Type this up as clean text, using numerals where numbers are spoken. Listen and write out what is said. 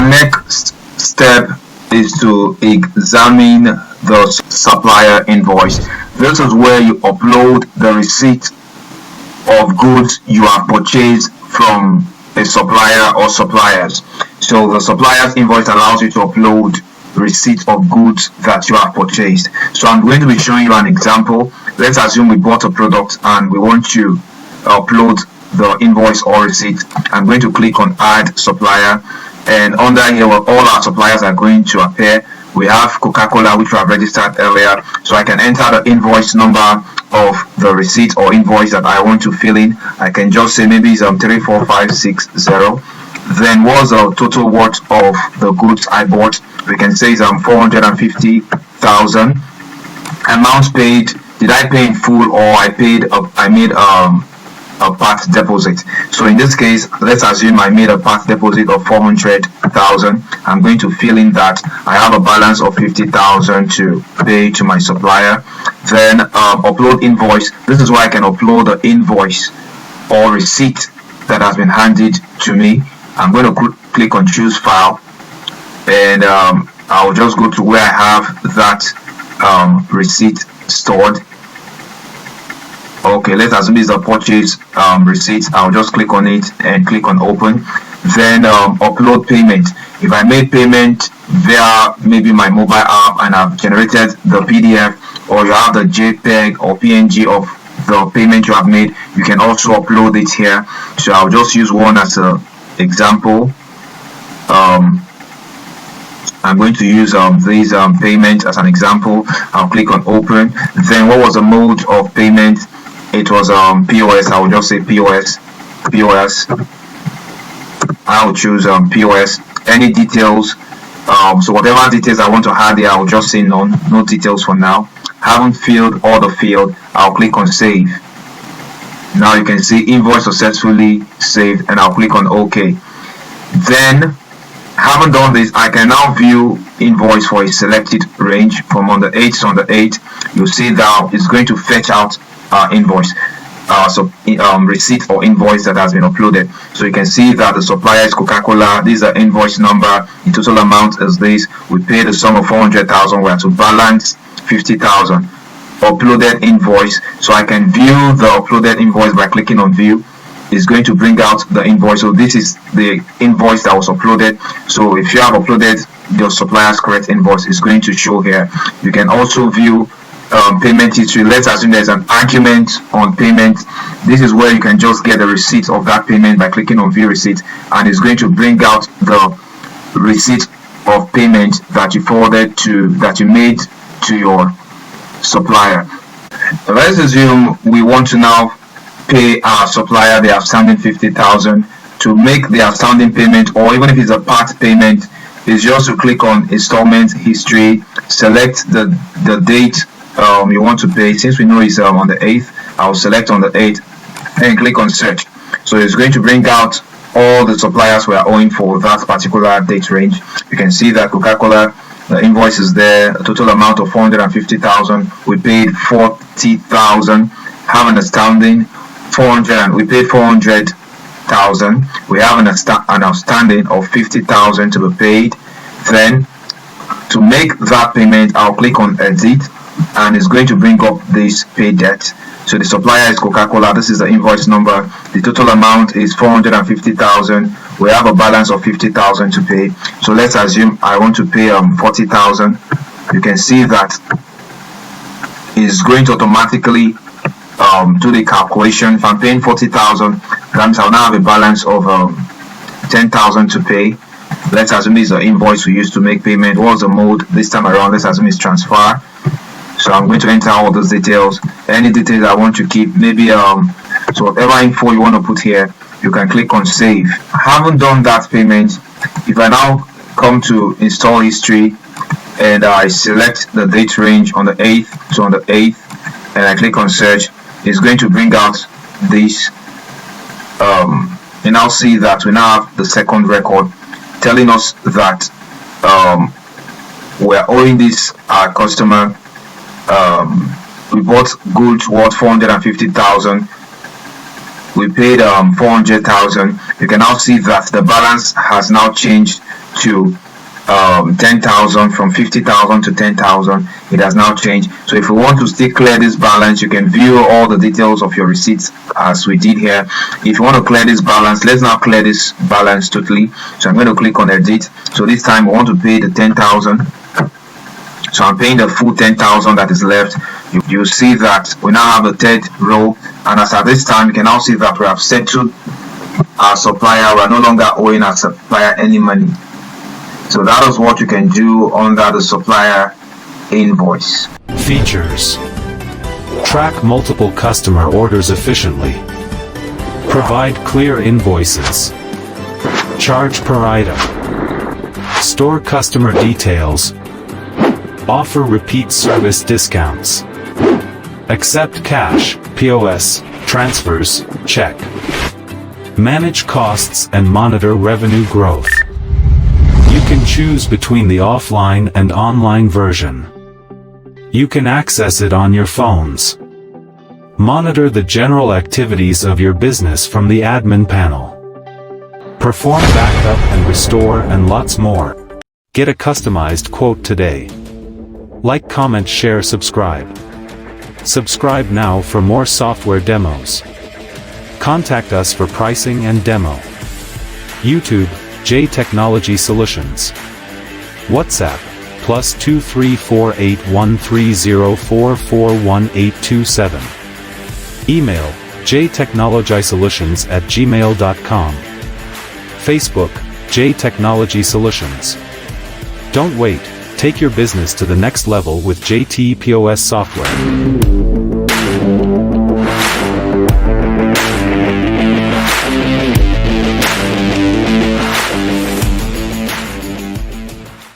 next step is to examine the supplier invoice. This is where you upload the receipt of goods you have purchased from a supplier or suppliers. So the supplier's invoice allows you to upload receipt of goods that you have purchased. So I'm going to be showing you an example. Let's assume we bought a product and we want to upload the invoice or receipt. I'm going to click on add supplier, and under here all our suppliers are going to appear. We have Coca-Cola, which we have registered earlier, so I can enter the invoice number of the receipt or invoice that I want to fill in. I can just say maybe it's 34560. Then what's the total worth of the goods I bought? We can say it's 450,000. Amount paid, did I pay in full or I made a part deposit? So in this case, let's assume I made a part deposit of 400,000. I'm going to fill in that I have a balance of 50,000 to pay to my supplier. Then upload invoice. This is where I can upload the invoice or receipt that has been handed to me. I'm going to click on choose file, and I'll just go to where I have that receipt stored. Okay, let's assume it's a purchase receipt. I'll just click on it and click on open. Then upload payment. If I made payment via maybe my mobile app and I've generated the PDF, or you have the JPEG or PNG of the payment you have made, you can also upload it here. So I'll just use one as an example. I'm going to use this payment as an example. I'll click on open. Then what was the mode of payment? It was POS. I will just say POS. I will choose POS. Any details? So whatever details I want to add here, I will just say none. No details for now. Haven't filled all the field. I'll click on save. Now you can see invoice successfully saved, and I'll click on OK. Then, haven't done this, I can now view invoice for a selected range from under 8 to under 8. You'll see that it's going to fetch out invoice, receipt or invoice that has been uploaded. So you can see that the supplier is Coca-Cola. This is the invoice number. The total amount is this. We paid a sum of 400,000. We have to balance 50,000. Uploaded invoice. So I can view the uploaded invoice by clicking on view. It's going to bring out the invoice. So this is the invoice that was uploaded. So if you have uploaded your supplier's correct invoice, it's going to show here. You can also view payment history. Let's assume there's an argument on payment. This is where you can just get the receipt of that payment by clicking on view receipt, and it's going to bring out the receipt of payment that you made to your supplier. Let's assume we want to now pay our supplier the outstanding 50,000. To make the outstanding payment, or even if it's a part payment, is just to click on installment history, select the date you want to pay. Since we know it's on the 8th, I'll select on the 8th and click on search. So it's going to bring out all the suppliers we are owing for that particular date range. You can see that Coca-Cola, the invoice is there, a total amount of 450,000. We paid 40,000. Have an outstanding 400. We paid 400,000. We have an outstanding of 50,000 to be paid. Then to make that payment, I'll click on edit, and it's going to bring up this pay debt. So the supplier is Coca-Cola. This is the invoice number. The total amount is 450,000. We have a balance of 50,000 to pay. So let's assume I want to pay 40,000. You can see that it's going to automatically do the calculation. If I'm paying 40,000, that means I'll now have a balance of 10,000 to pay. Let's assume this is the invoice we used to make payment. What's the mode this time around? Let's assume it's transfer. So I'm going to enter all those details. Any details I want to keep, maybe so whatever info you want to put here, you can click on save. I haven't done that payment. If I now come to install history and I select the date range on the 8th, so on the 8th, and I click on search, it's going to bring out this. You now see that we now have the second record telling us that we're owing this customer. We bought goods worth 450,000. We paid 400,000. You can now see that the balance has now changed to 10,000, from 50,000 to 10,000. It has now changed. So if you want to still clear this balance, you can view all the details of your receipts as we did here. If you want to clear this balance, let's now clear this balance totally. So I'm going to click on edit. So this time I want to pay the 10,000. So I'm paying the full 10,000 that is left. You see that we now have the third row, and as at this time you can now see that we have settled our supplier. We are no longer owing our supplier any money. So that is what you can do under the supplier invoice. Features: track multiple customer orders efficiently, provide clear invoices, charge per item, store customer details, offer repeat service discounts, accept cash, POS, transfers, check, manage costs and monitor revenue growth. You can choose between the offline and online version. You can access it on your phones. Monitor the general activities of your business from the admin panel. Perform backup and restore and lots more. Get a customized quote today. Like, comment, share, subscribe. Subscribe now for more software demos. Contact us for pricing and demo. YouTube, JTECHNOLOGY Solutions. WhatsApp, +2348130441827. Email, jtechnologysolutions@gmail.com. Facebook, JTECHNOLOGY Solutions. Don't wait, take your business to the next level with JTPOS software.